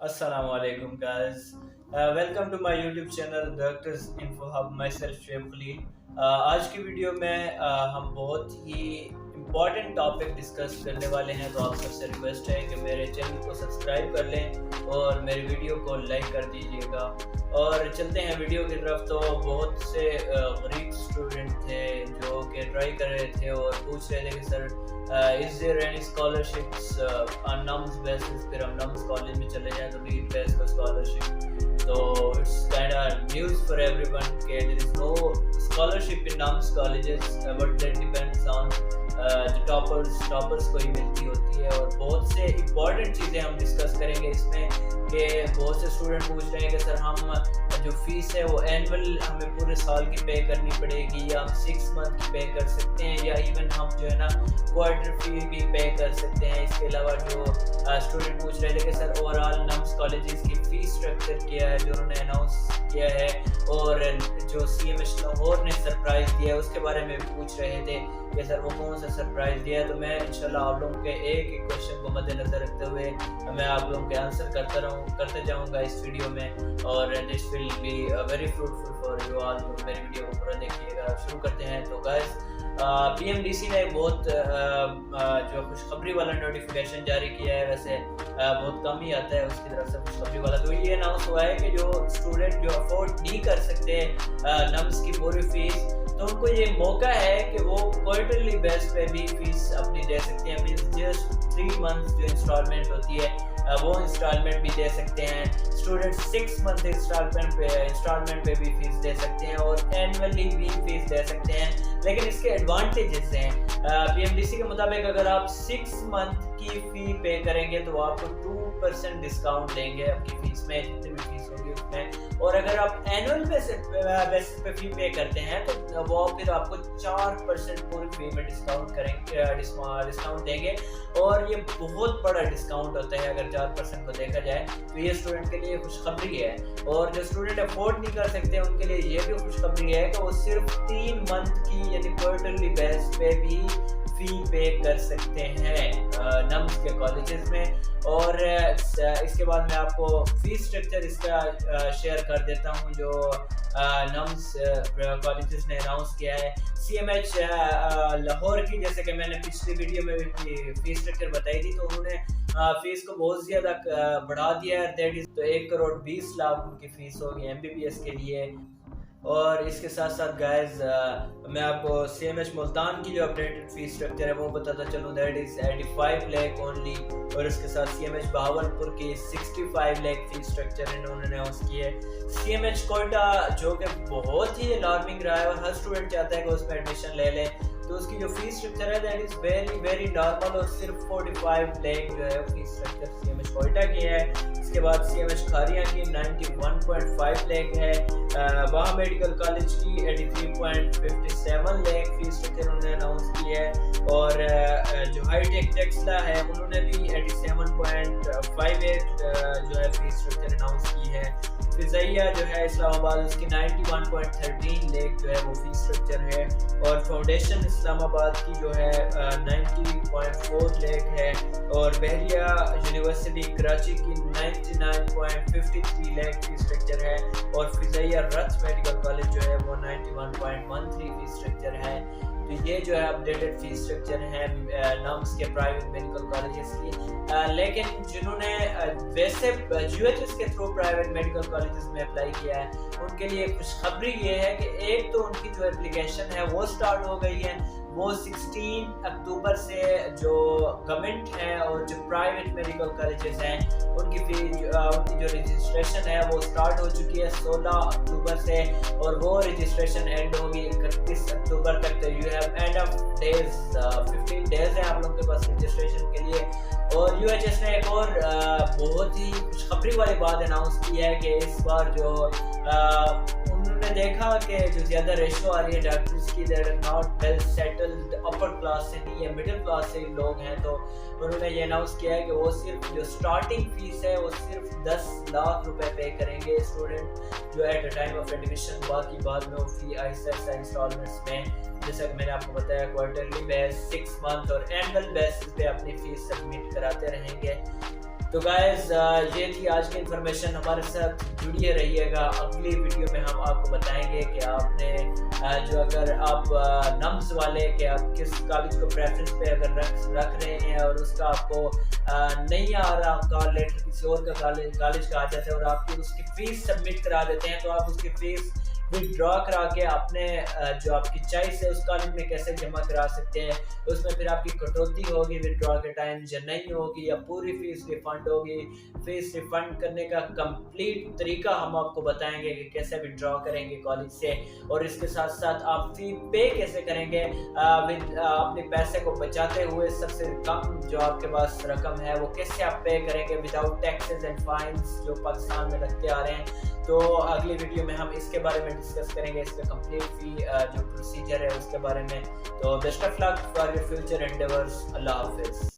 Assalamu alaikum guys. Welcome to my YouTube channel Doctors Info Hub. Myself Shoaib Khalil. आज की video में हम बहुत ही इम्पॉर्टेंट टॉपिक डिस्कस करने वाले हैं, तो आप सबसे रिक्वेस्ट है कि मेरे चैनल को सब्सक्राइब कर लें और मेरी वीडियो को लाइक कर दीजिएगा। और चलते हैं वीडियो की तरफ। तो बहुत से गरीब स्टूडेंट थे जो कि ट्राई कर रहे थे और पूछ रहे थे कि sir is there any scholarships on NIMS basis. फिर हम नम्स कॉलेज में चले जाएं तो नीट बेस का स्कॉलरशिप, तो it's kind of news for everyone कि there is no scholarship in NIMS colleges, but that depends on जो टॉपर्स को ही मिलती होती है। और बहुत से इम्पॉर्टेंट चीज़ें हम डिस्कस करेंगे इसमें कि बहुत से स्टूडेंट पूछ रहे हैं कि सर हम जो फीस है वो एनुअल हमें पूरे साल की पे करनी पड़ेगी या हम 6 मंथ की पे कर सकते हैं, या इवन हम जो है ना क्वार्टर फी भी पे कर सकते हैं। इसके अलावा जो स्टूडेंट पूछ रहे थे कि सर ओवरऑल नम्स कॉलेजेस की फीस स्ट्रक्चर क्या है जो उन्होंने अनाउंस किया है, और जो CMH लाहौर ने सरप्राइज़ दिया है उसके बारे में भी पूछ रहे थे कि सर वो कौन सा सरप्राइज़ दिया है। तो मैं इंशाल्लाह आप लोगों के एक एक क्वेश्चन को मद्देनज़र रखते हुए मैं आप लोगों के आंसर करते जाऊंगा इस वीडियो में, और this will be very fruitful for you all. तो मेरी वीडियो को पूरा देखिएगा। शुरू करते हैं। तो गाइस PMDC ने बहुत जो खुशखबरी वाला नोटिफिकेशन जारी किया है। वैसे बहुत कम ही आता है उसकी तरफ से खुशखबरी वाला। तो ये अनाउंस हुआ है कि जो स्टूडेंट जो अफोर्ड नहीं कर सकते नम्स की पूरी फीस, तो उनको ये मौका है कि वो क्वार्टरली बेस पे भी फीस अपनी दे सकते हैं। मीन्स जस्ट 3 मंथ्स जो इंस्टॉलमेंट होती है वो इंस्टॉलमेंट भी दे सकते हैं। स्टूडेंट 6 मंथ इंस्टॉलमेंट पे भी फीस दे सकते हैं और एनुअली भी फीस दे सकते हैं। लेकिन इसके एडवांटेजेस हैं। PMDC के मुताबिक अगर आप 6 मंथ की फ़ी पे करेंगे तो आपको 2% डिस्काउंट देंगे आपकी फ़ीस में, जितनी भी फीस होगी उसमें। और अगर आप एनुअल बेसिस पे फ़ी पे करते हैं तो वो फिर आपको 4% पूरी फ़ी में डिस्काउंट देंगे, और ये बहुत बड़ा डिस्काउंट होता है अगर 4% को देखा जाए। तो ये स्टूडेंट के लिए खुशखबरी है। और जो स्टूडेंट अफोर्ड नहीं कर सकते उनके लिए ये भी खुशखबरी है कि वो सिर्फ 3 मंथ की यानी क्वार्टरली बेस पे भी फी पे कर सकते हैं नम्स के कॉलेजेस में। और इसके बाद मैं आपको फीस स्ट्रक्चर इसका शेयर कर देता हूँ जो नम्स कॉलेजेस ने अनाउंस किया है। CMH लाहौर की, जैसे कि मैंने पिछली वीडियो में भी फीस स्ट्रक्चर बताई थी, तो उन्होंने फीस को बहुत ज़्यादा बढ़ा दिया है। दैट इज़ तो 1 करोड़ 20 लाख उनकी फ़ीस होगी MBBS के लिए। और इसके साथ साथ गाइस मैं आपको CMH मुल्तान की जो अपडेटेड फीस स्ट्रक्चर है वो बताता चलूँ। That is 85 lakh only. और इसके साथ CMH बहावलपुर की 65 लाख फीस स्ट्रक्चर इन्होंने अनाउंस की है। CMH कोयटा जो कि बहुत ही अलार्मिंग रहा है और हर स्टूडेंट चाहता है कि उसमें एडमिशन ले लें, तो उसकी जो फीस स्ट्रक्चर है that is very very normal, और सिर्फ 45 लाख जो है फीस स्ट्रक्चर CMH कोयटा की है। इसके बाद CMH खारियाँ की 91.5 लाख है। वहाँ मेडिकल कॉलेज की 83.57 लाख फीस स्ट्रक्चर उन्होंने अनाउंस की है। और जो हाईटेक टेक्सला है उन्होंने भी 87.58 जो है फीस स्ट्रक्चर अनाउंस की है। फिज़ाइया जो है इस्लामाबाद उसकी 91.13 लाख जो है वो फीस स्ट्रक्चर है। और फाउंडेशन इस्लामाबाद की जो है 90.4 लाख है। और बहरिया यूनिवर्सिटी कराची की 99.53 लाख फीस स्ट्रक्चर है। और फिज़ाइया रथ मेडिकल कॉलेज जो है वो 91.13 फीस स्ट्रक्चर है। तो ये जो है अपडेटेड फीस स्ट्रक्चर है नम्स के प्राइवेट मेडिकल कॉलेजेस की। लेकिन जिन्होंने वैसे UHS के थ्रू प्राइवेट मेडिकल कॉलेजेस में अप्लाई किया है उनके लिए खुशखबरी ये है कि एक तो उनकी जो एप्लीकेशन है वो स्टार्ट हो गई है। वो 16 अक्टूबर से जो गवर्नमेंट है और जो प्राइवेट मेडिकल कॉलेजेस हैं उनकी जो रजिस्ट्रेशन है वो स्टार्ट हो चुकी है 16 अक्टूबर से, और वो रजिस्ट्रेशन एंड होगी 31 अक्टूबर तक। तो you have end of days 15 days है आप लोगों के पास रजिस्ट्रेशन के लिए। और UHS ने एक और बहुत ही खुशखबरी वाली बात अनाउंस की है कि इस बार जो उन्होंने देखा कि जो ज़्यादा रेशो आ रही है डॉक्टर्स की, there are not well settled upper class से नहीं है मिडिल क्लास से लोग हैं, तो उन्होंने ये अनाउंस किया है कि वो सिर्फ जो स्टार्टिंग फीस है वो सिर्फ 10 लाख रुपए पे करेंगे स्टूडेंट जो at the time of admission. बाकी बाद में वो फी आहिस्ता इंस्टॉलमेंट्स में, जैसा कि मैंने आपको बताया, क्वार्टरली बेस, 6 मंथ और एनुअल बेसिस पे अपनी फीस सबमिट कराते रहेंगे। تو گائز یہ تھی آج کی انفارمیشن. ہمارے ساتھ جڑیے رہیے گا. اگلی ویڈیو میں ہم آپ کو بتائیں گے کہ آپ نے جو اگر آپ نمز والے کہ آپ کس کالج کو پریفرنس پہ اگر رکھ رہے ہیں اور اس کا آپ کو نہیں آ رہا کال لیٹر کسی اور کا کالج کا آ جاتا ہے اور آپ کی اس کی فیس سبمٹ کرا دیتے ہیں تو آپ اس کی فیس وڈرا کرا کے اپنے جو آپ کی چوائس ہے اس کالج میں کیسے جمع کرا سکتے ہیں. اس میں پھر آپ کی کٹوتی ہوگی وڈرا کے ٹائم یا نہیں ہوگی یا پوری فیس ریفنڈ ہوگی. فیس ریفنڈ کرنے کا کمپلیٹ طریقہ ہم آپ کو بتائیں گے کہ کیسے وڈرا کریں گے کالج سے, اور اس کے ساتھ ساتھ آپ فی پے کیسے کریں گے اپنے پیسے کو بچاتے ہوئے. سب سے کم جو آپ کے پاس رقم ہے وہ کیسے آپ پے کریں گے وداؤٹ ٹیکسز اینڈ فائنس جو پاکستان میں لگتے آ رہے ہیں. تو اگلی ویڈیو میں ہم اس کے بارے میں ڈسکس کریں گے, اس کا کمپلیٹ فی جو پروسیجر ہے اس کے بارے میں. تو best of luck for your future endeavours. اللہ حافظ.